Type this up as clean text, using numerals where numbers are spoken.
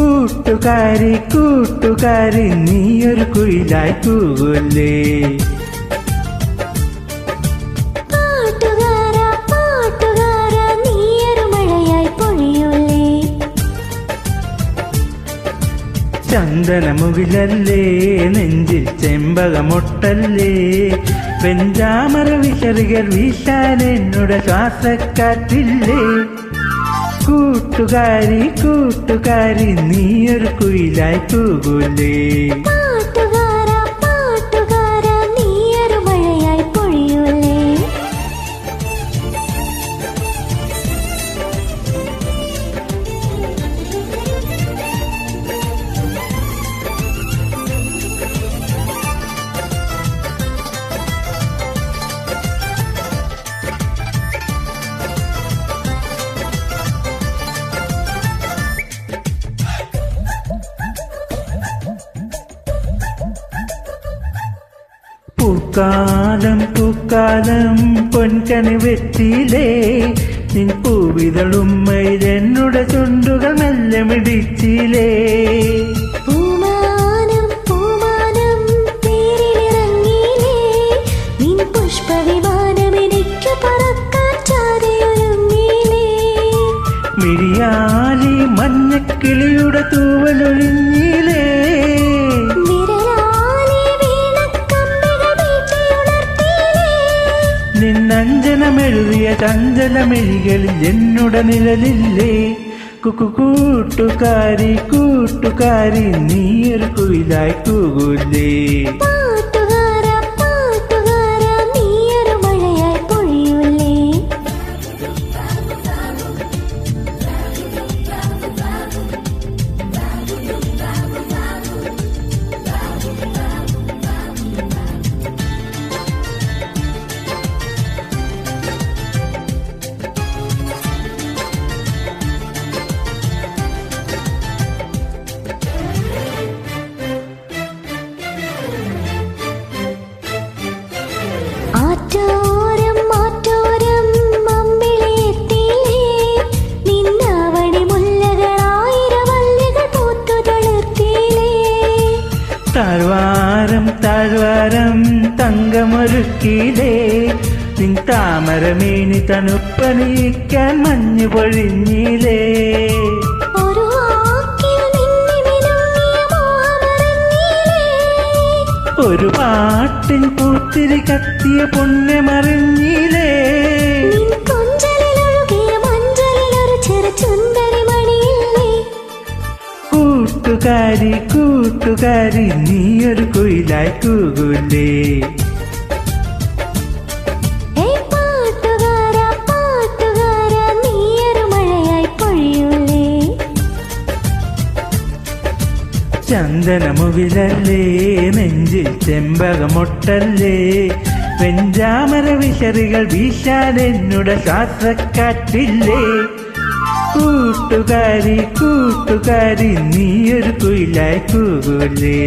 കൂട്ടുകാരി കൂട്ടുകാരി നീയൊരു കുയിലായി കൂകുല്ലേ. ചന്ദനമുകിലല്ലേ നെഞ്ചിൽ ചെമ്പകമൊട്ടല്ലേ, വെഞ്ചാമര വിശറികൾ വീശാൻ എന്നോട് ശ്വാസക്കാറ്റില്ലേ. കൂട്ടുകാരി കൂട്ടുകാരി നീയൊരു കുയിലായി കൂകൂലേ. പൂക്കാലം പൂക്കാലം പൊൻകണി വെറ്റിലേ, നിൻ പൂവിതളുമ്മയിൽ എന്നുടെ ചുണ്ടുകൾ മെല്ലെ മിടിച്ചിലേ. പൂമാനം പൂമാനം തേരിലിറങ്ങിയിലേ, നിൻ പുഷ്പവിമാനം എനിക്ക് പറക്കാൻ ചാരയൊരുങ്ങിയിലേ. മിഴിയാലി മഞ്ഞക്കിളിയുടെ തൂവലൊഴിഞ്ഞിലേ, നിന്നഞ്ജനമെഴുതിയ ചഞ്ചലമിഴികളിൽ എന്നുടെ നിഴലില്ലേ. കൂട്ടുകാരി കൂട്ടുകാരി നീയൊരു കുയിലായി കൂകൂലേ. താഴ്വാരം താഴ്വാരം തങ്കമൊരുക്കിയിലേ, നിൻ താമരമേനി തണുപ്പണിയിക്കാൻ മഞ്ഞു പൊഴിഞ്ഞിലേ. ഒരു പാട്ടിൻ പൂത്തിരി കത്തിയ പുണ്യമറിഞ്ഞില്ലേ. കൂട്ടുകാരി കൂട്ടുകാരി നീയൊരു കുയിലായി കൂകൂലേ. ചന്ദനമുകിലല്ലേ നെഞ്ചിൽ ചെമ്പകമൊട്ടല്ലേ, വെഞ്ചാമര വിശറികൾ വീശാൻ എന്നുടെ ശ്വാസക്കാറ്റില്ലേ. കൂട്ടുകാരി കൂട്ടുകാരി നീയൊരു കുയിലായി കൂകൂലേ.